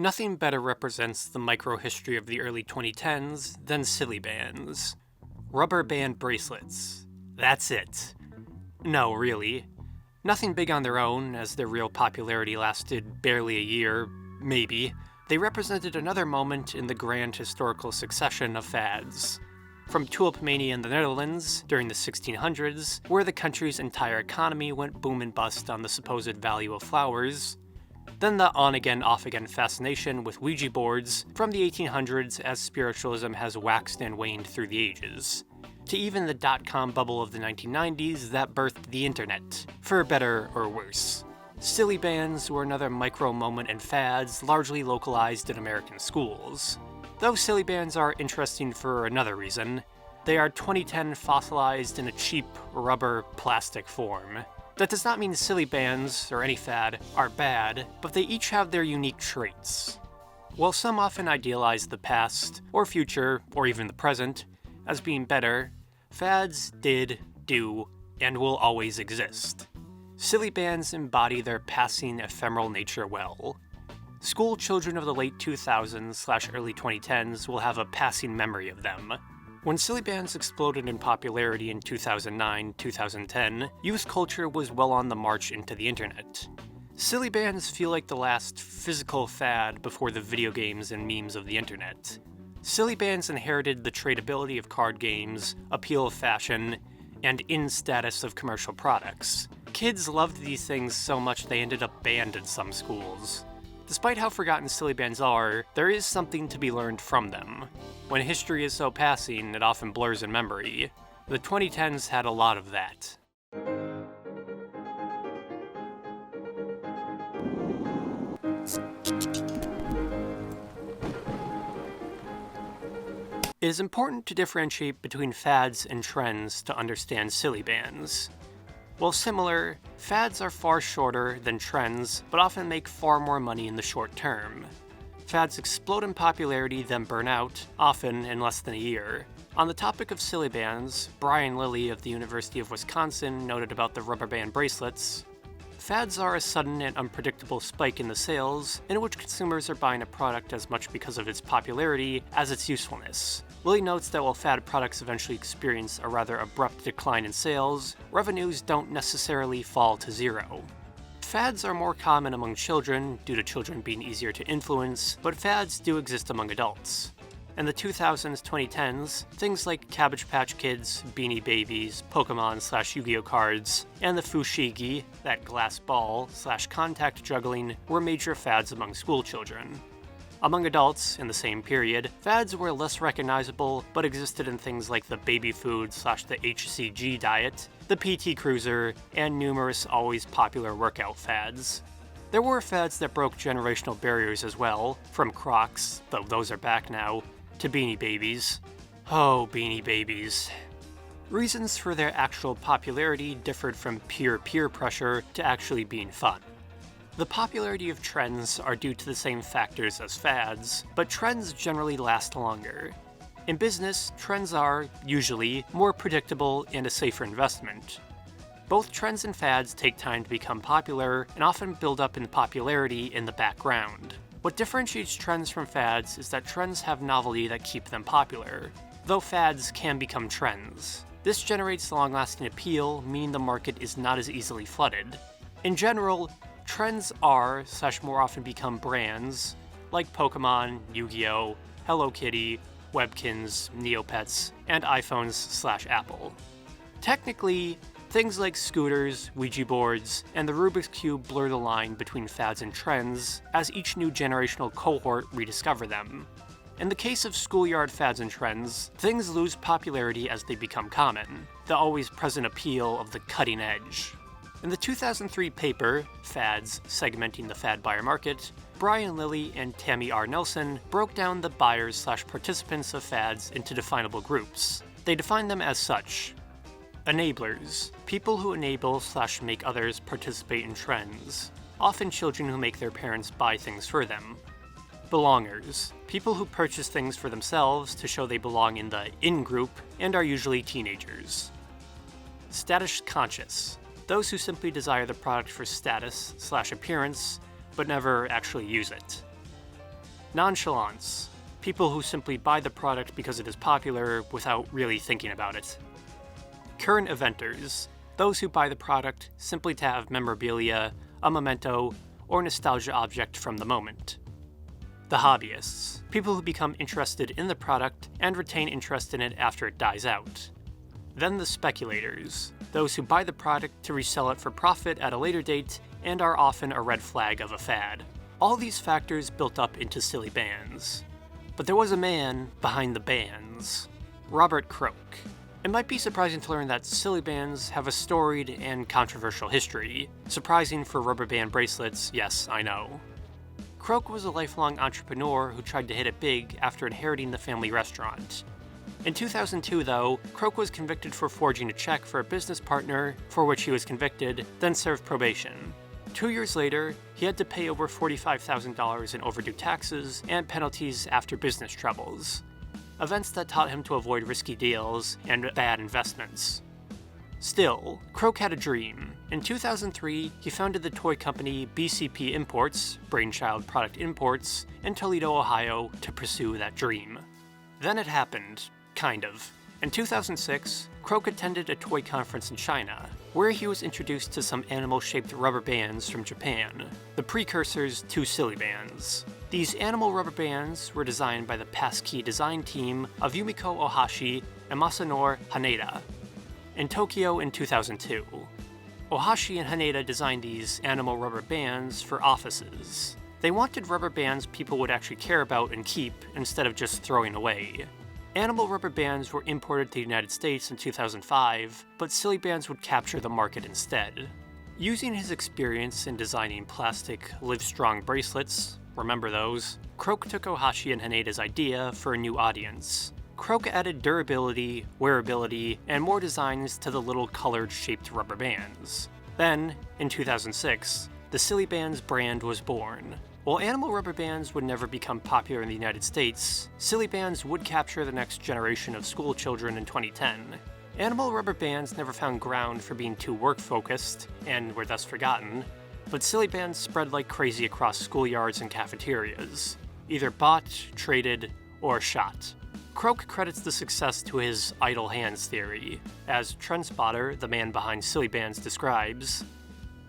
Nothing better represents the micro-history of the early 2010s than Silly Bandz. Rubber band bracelets. That's it. No, really. Nothing big on their own, as their real popularity lasted barely a year, maybe. They represented another moment in the grand historical succession of fads. From tulipmania in the Netherlands during the 1600s, where the country's entire economy went boom and bust on the supposed value of flowers, then the on-again, off-again fascination with Ouija boards from the 1800s as spiritualism has waxed and waned through the ages, to even the dot-com bubble of the 1990s that birthed the internet, for better or worse. Silly Bandz were another micro-moment in fads largely localized in American schools. Though Silly Bandz are interesting for another reason, they are 2010 fossilized in a cheap rubber plastic form. That does not mean Silly Bandz, or any fad, are bad, but they each have their unique traits. While some often idealize the past, or future, or even the present, as being better, fads did, do, and will always exist. Silly Bandz embody their passing, ephemeral nature well. School children of the late 2000s/early 2010s will have a passing memory of them. When Silly Bandz exploded in popularity in 2009-2010, youth culture was well on the march into the internet. Silly Bandz feel like the last physical fad before the video games and memes of the internet. Silly Bandz inherited the tradability of card games, appeal of fashion, and in-status of commercial products. Kids loved these things so much they ended up banned in some schools. Despite how forgotten Silly Bandz are, there is something to be learned from them. When history is so passing, it often blurs in memory. The 2010s had a lot of that. It is important to differentiate between fads and trends to understand Silly Bandz. While similar, fads are far shorter than trends, but often make far more money in the short term. Fads explode in popularity then burn out, often in less than a year. On the topic of Silly Bandz, Brian Lilly of the University of Wisconsin noted about the rubber band bracelets, "Fads are a sudden and unpredictable spike in the sales, in which consumers are buying a product as much because of its popularity as its usefulness." Lilly notes that while fad products eventually experience a rather abrupt decline in sales, revenues don't necessarily fall to zero. Fads are more common among children, due to children being easier to influence, but fads do exist among adults. In the 2000s-2010s, things like Cabbage Patch Kids, Beanie Babies, Pokemon/Yu-Gi-Oh cards, and the fushigi, that glass ball/contact juggling, were major fads among school children. Among adults, in the same period, fads were less recognizable, but existed in things like the baby food/the HCG diet, the PT Cruiser, and numerous always popular workout fads. There were fads that broke generational barriers as well, from Crocs, though those are back now, to Beanie Babies. Oh, Beanie Babies. Reasons for their actual popularity differed from pure peer pressure to actually being fun. The popularity of trends are due to the same factors as fads, but trends generally last longer. In business, trends are, usually, more predictable and a safer investment. Both trends and fads take time to become popular and often build up in popularity in the background. What differentiates trends from fads is that trends have novelty that keep them popular, though fads can become trends. This generates long-lasting appeal, meaning the market is not as easily flooded. In general, trends are/more often become brands, like Pokemon, Yu-Gi-Oh!, Hello Kitty, Webkins, Neopets, and iPhones/Apple. Technically, things like scooters, Ouija boards, and the Rubik's Cube blur the line between fads and trends as each new generational cohort rediscover them. In the case of schoolyard fads and trends, things lose popularity as they become common, the always present appeal of the cutting edge. In the 2003 paper, Fads, Segmenting the Fad Buyer Market, Brian Lilly and Tammy R. Nelson broke down the buyers/participants of fads into definable groups. They define them as such: enablers, people who enable/make others participate in trends, often children who make their parents buy things for them. Belongers, people who purchase things for themselves to show they belong in the in group and are usually teenagers. Status conscious, those who simply desire the product for status/appearance, but never actually use it. Nonchalance. People who simply buy the product because it is popular without really thinking about it. Current eventers. Those who buy the product simply to have memorabilia, a memento, or nostalgia object from the moment. The hobbyists. People who become interested in the product and retain interest in it after it dies out. Then the speculators. Those who buy the product to resell it for profit at a later date and are often a red flag of a fad. All these factors built up into Silly Bandz. But there was a man behind the bands. Robert Krook. It might be surprising to learn that Silly Bandz have a storied and controversial history. Surprising for rubber band bracelets, yes, I know. Krook was a lifelong entrepreneur who tried to hit it big after inheriting the family restaurant. In 2002, though, Krook was convicted for forging a check for a business partner, for which he was convicted, then served probation. 2 years later, he had to pay over $45,000 in overdue taxes and penalties after business troubles. Events that taught him to avoid risky deals and bad investments. Still, Krook had a dream. In 2003, he founded the toy company BCP Imports, Brainchild Product Imports, in Toledo, Ohio, to pursue that dream. Then it happened. Kind of. In 2006, Krook attended a toy conference in China, where he was introduced to some animal-shaped rubber bands from Japan, the precursors to Silly Bandz. These animal rubber bands were designed by the passkey design team of Yumiko Ohashi and Masanori Haneda in Tokyo in 2002. Ohashi and Haneda designed these animal rubber bands for offices. They wanted rubber bands people would actually care about and keep instead of just throwing away. Animal rubber bands were imported to the United States in 2005, but Silly Bandz would capture the market instead. Using his experience in designing plastic Livestrong bracelets, remember those, Krook took Ohashi and Haneda's idea for a new audience. Krook added durability, wearability, and more designs to the little colored shaped rubber bands. Then, in 2006, the Silly Bandz brand was born. While animal rubber bands would never become popular in the United States, Silly Bandz would capture the next generation of school children in 2010. Animal rubber bands never found ground for being too work-focused, and were thus forgotten, but Silly Bandz spread like crazy across schoolyards and cafeterias, either bought, traded, or shot. Krook credits the success to his idle hands theory. As Trendspotter, the man behind Silly Bandz, describes,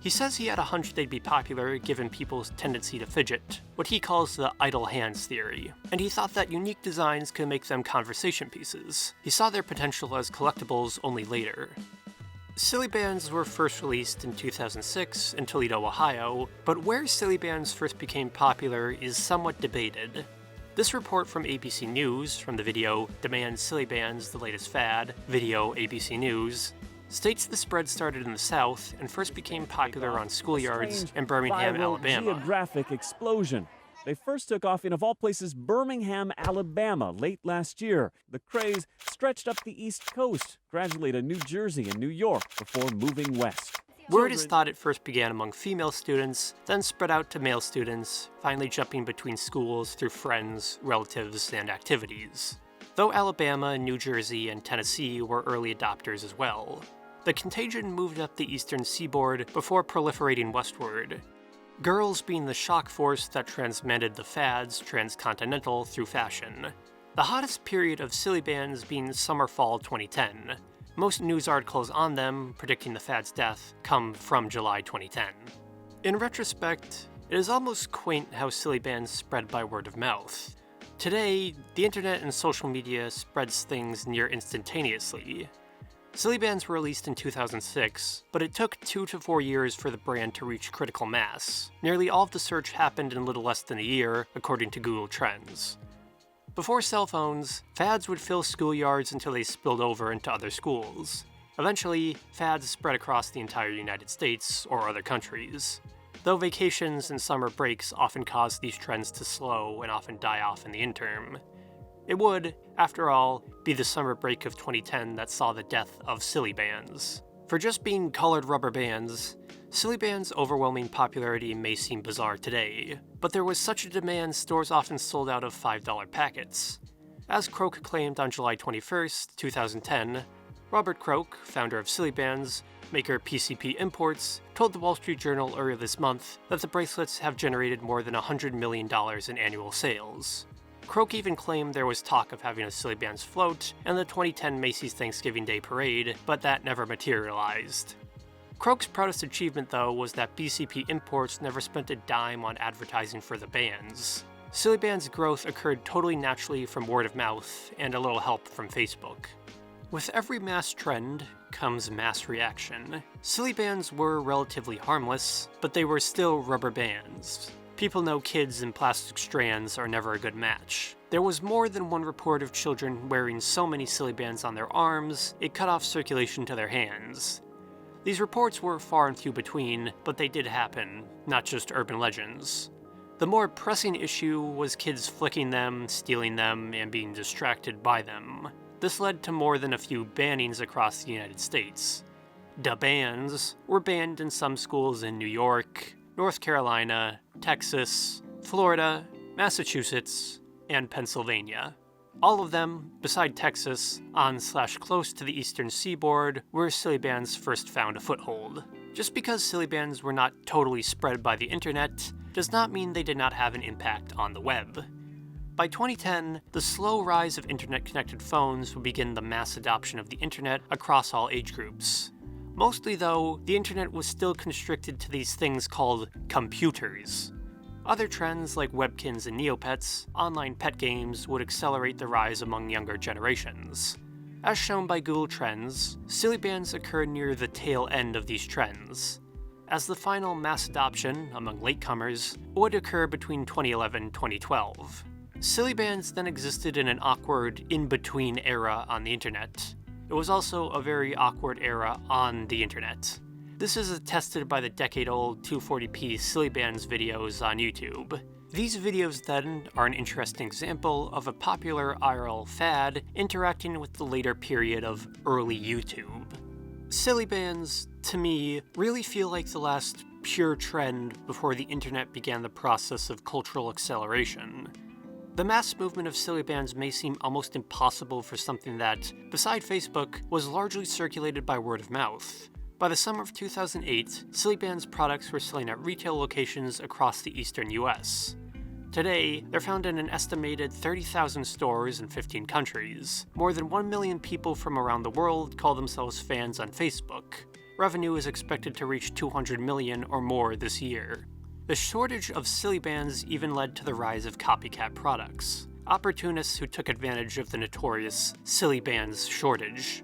he says he had a hunch they'd be popular given people's tendency to fidget, what he calls the idle hands theory, and he thought that unique designs could make them conversation pieces. He saw their potential as collectibles only later. Silly Bandz were first released in 2006 in Toledo, Ohio, but where Silly Bandz first became popular is somewhat debated. This report from ABC News, from the video Demand Silly Bandz the Latest Fad, video ABC News, states the spread started in the South and first became popular on schoolyards in Birmingham, Alabama. Geographic explosion. They first took off in, of all places, Birmingham, Alabama, late last year. The craze stretched up the East Coast, gradually to New Jersey and New York, before moving west. Word is thought it first began among female students, then spread out to male students, finally jumping between schools through friends, relatives, and activities. Though Alabama, New Jersey, and Tennessee were early adopters as well. The contagion moved up the eastern seaboard before proliferating westward. Girls being the shock force that transmitted the fads transcontinental through fashion. The hottest period of Silly Bandz being summer-fall 2010. Most news articles on them, predicting the fad's death, come from July 2010. In retrospect, it is almost quaint how Silly Bandz spread by word of mouth. Today, the internet and social media spreads things near instantaneously. Silly Bandz were released in 2006, but it took 2 to 4 years for the brand to reach critical mass. Nearly all of the search happened in little less than a year, according to Google Trends. Before cell phones, fads would fill schoolyards until they spilled over into other schools. Eventually, fads spread across the entire United States or other countries. Though vacations and summer breaks often cause these trends to slow and often die off in the interim. It would, after all, be the summer break of 2010 that saw the death of Silly Bandz. For just being colored rubber bands, Silly Bandz' overwhelming popularity may seem bizarre today, but there was such a demand stores often sold out of $5 packets. As Krook claimed on July 21st, 2010, Robert Krook, founder of Silly Bandz, maker PCP Imports told the Wall Street Journal earlier this month that the bracelets have generated more than $100 million in annual sales. Croak even claimed there was talk of having a Silly Bandz float and the 2010 Macy's Thanksgiving Day Parade, but that never materialized. Croak's proudest achievement, though, was that BCP Imports never spent a dime on advertising for the bands. Silly Bandz' growth occurred totally naturally from word of mouth and a little help from Facebook. With every mass trend comes mass reaction. Silly Bandz were relatively harmless, but they were still rubber bands. People know kids and plastic strands are never a good match. There was more than one report of children wearing so many Silly Bandz on their arms, it cut off circulation to their hands. These reports were far and few between, but they did happen, not just urban legends. The more pressing issue was kids flicking them, stealing them, and being distracted by them. This led to more than a few bannings across the United States. Da bands were banned in some schools in New York, North Carolina, Texas, Florida, Massachusetts, and Pennsylvania. All of them, beside Texas, on/close to the eastern seaboard, where Silly Bandz first found a foothold. Just because Silly Bandz were not totally spread by the internet does not mean they did not have an impact on the web. By 2010, the slow rise of internet-connected phones would begin the mass adoption of the internet across all age groups. Mostly, though, the internet was still constricted to these things called computers. Other trends like webkins and Neopets, online pet games, would accelerate the rise among younger generations. As shown by Google Trends, Silly Bandz occurred near the tail end of these trends. As the final mass adoption among latecomers would occur between 2011 and 2012. Silly Bandz then existed in an awkward in-between era on the internet. It was also a very awkward era on the internet. This is attested by the decade-old 240p Silly Bandz videos on YouTube. These videos then are an interesting example of a popular IRL fad interacting with the later period of early YouTube. Silly Bandz, to me, really feel like the last pure trend before the internet began the process of cultural acceleration. The mass movement of Silly Bandz may seem almost impossible for something that, beside Facebook, was largely circulated by word of mouth. By the summer of 2008, Silly Bandz products were selling at retail locations across the eastern US. Today, they're found in an estimated 30,000 stores in 15 countries. More than 1 million people from around the world call themselves fans on Facebook. Revenue is expected to reach 200 million or more this year. The shortage of Silly Bandz even led to the rise of copycat products, opportunists who took advantage of the notorious Silly Bandz shortage.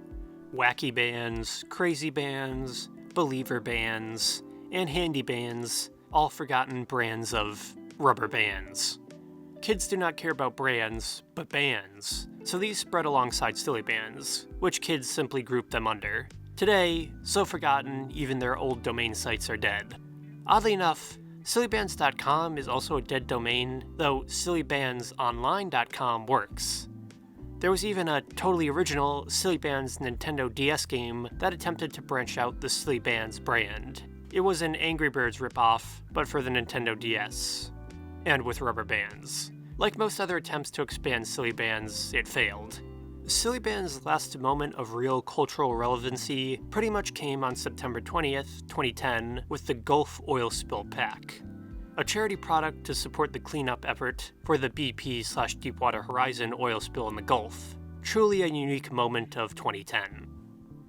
Wacky bands, crazy bands, believer bands, and handy bands, all forgotten brands of rubber bands. Kids do not care about brands, but bands, so these spread alongside Silly Bandz, which kids simply group them under. Today, so forgotten, even their old domain sites are dead. Oddly enough, SillyBandz.com is also a dead domain, though SillyBandzOnline.com works. There was even a totally original Silly Bandz Nintendo DS game that attempted to branch out the Silly Bandz brand. It was an Angry Birds ripoff, but for the Nintendo DS. And with rubber bands. Like most other attempts to expand Silly Bandz, it failed. Silly Bandz' last moment of real cultural relevancy pretty much came on September 20th, 2010, with the Gulf Oil Spill Pack, a charity product to support the cleanup effort for the BP/Deepwater Horizon oil spill in the Gulf. Truly a unique moment of 2010.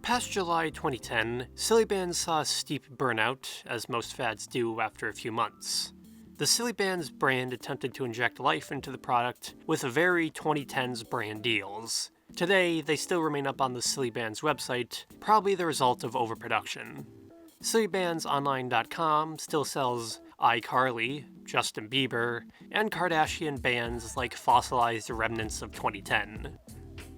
Past July 2010, Silly Bandz saw a steep burnout, as most fads do after a few months. The Silly Bandz brand attempted to inject life into the product with very 2010s brand deals. Today, they still remain up on the Silly Bandz website, probably the result of overproduction. SillyBandzOnline.com still sells iCarly, Justin Bieber, and Kardashian bands like fossilized remnants of 2010.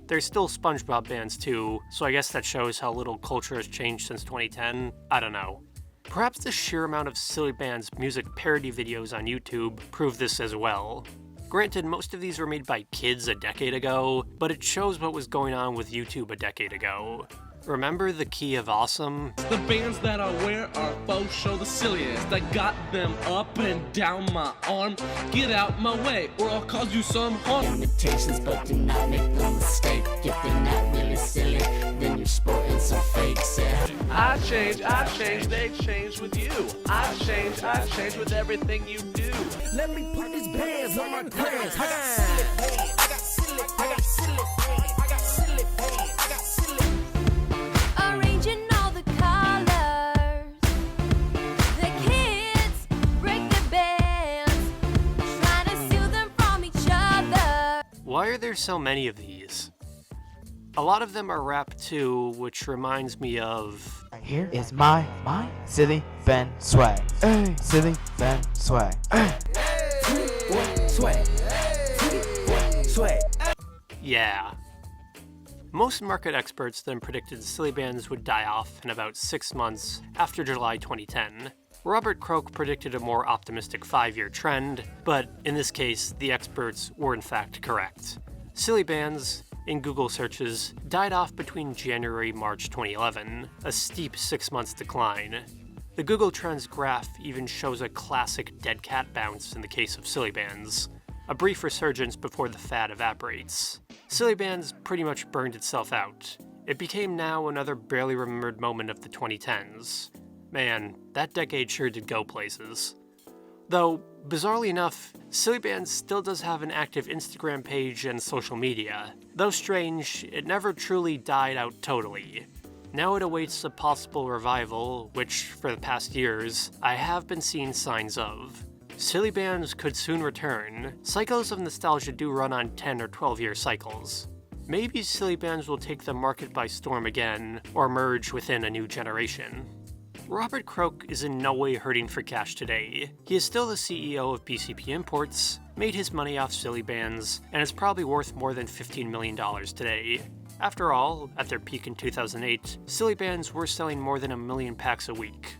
There's still SpongeBob bands too, so I guess that shows how little culture has changed since 2010. I don't know. Perhaps the sheer amount of Silly Bandz music parody videos on YouTube prove this as well. Granted, most of these were made by kids a decade ago, but it shows what was going on with YouTube a decade ago. Remember the key of awesome? The bands that I wear are faux show the silliest. I got them up and down my arm. Get out my way or I'll cause you some harm. Imitations, but do not make the mistake. If they're not really silly, then you're sporting bands are fakes, yeah. I change, they change with you. I change with everything you do. Let me put these bands on my grands. I got silly bands, I got silly, I got silly bands, I got silly bands, I got silly. Arranging all the colors. The kids break the bands, trying to steal them from each other. Why are there so many of these? A lot of them are rap too, which reminds me of... Here is my Silly Bandz swag. Hey, Silly Bandz swag. Hey. Swag. Swag. Yeah. Most market experts then predicted Silly Bandz would die off in about 6 months after July 2010. Robert Croak predicted a more optimistic 5-year trend, but in this case, the experts were in fact correct. Silly Bandz, in Google searches, died off between January and March 2011, a steep 6 months decline. The Google Trends graph even shows a classic dead cat bounce in the case of Silly Bandz, a brief resurgence before the fad evaporates. Silly Bandz pretty much burned itself out. It became now another barely remembered moment of the 2010s. Man, that decade sure did go places. Though, bizarrely enough, Silly Bandz still does have an active Instagram page and social media. Though strange, it never truly died out totally. Now it awaits a possible revival, which, for the past years, I have been seeing signs of. Silly Bandz could soon return. Cycles of nostalgia do run on 10 or 12-year cycles. Maybe Silly Bandz will take the market by storm again, or merge within a new generation. Robert Croak is in no way hurting for cash today. He is still the CEO of BCP Imports, made his money off Silly Bandz, and is probably worth more than $15 million today. After all, at their peak in 2008, Silly Bandz were selling more than 1 million packs a week.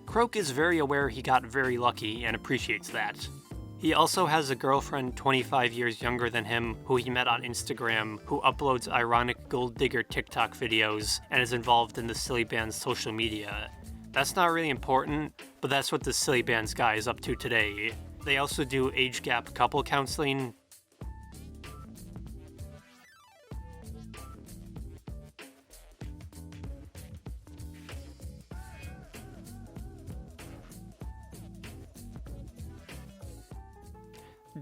Croak is very aware he got very lucky and appreciates that. He also has a girlfriend 25 years younger than him who he met on Instagram, who uploads ironic gold digger TikTok videos and is involved in the Silly Bandz social media. That's not really important, but that's what the Silly Bandz guy is up to today. They also do age gap couple counseling.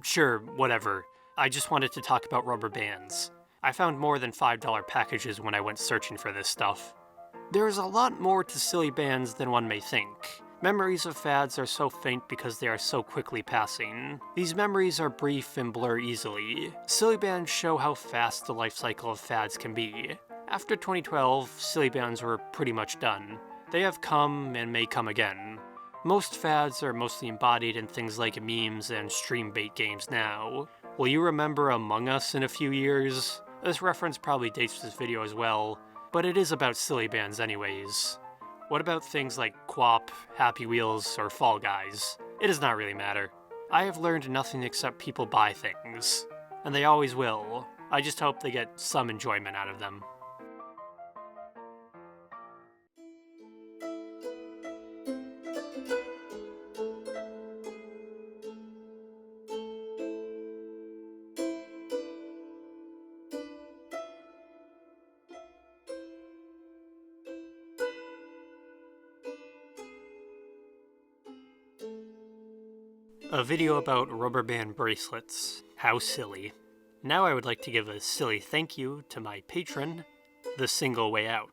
Sure, whatever. I just wanted to talk about rubber bands. I found more than $5 packages when I went searching for this stuff. There is a lot more to Silly Bandz than one may think. Memories of fads are so faint because they are so quickly passing. These memories are brief and blur easily. Silly Bandz show how fast the life cycle of fads can be. After 2012, Silly Bandz were pretty much done. They have come and may come again. Most fads are mostly embodied in things like memes and stream bait games now. Will you remember Among Us in a few years? This reference probably dates this video as well, but it is about Silly Bandz anyways. What about things like Quap, Happy Wheels, or Fall Guys? It does not really matter. I have learned nothing except people buy things. And they always will. I just hope they get some enjoyment out of them. A video about rubber band bracelets. How silly. Now I would like to give a silly thank you to my patron, The Single Way Out.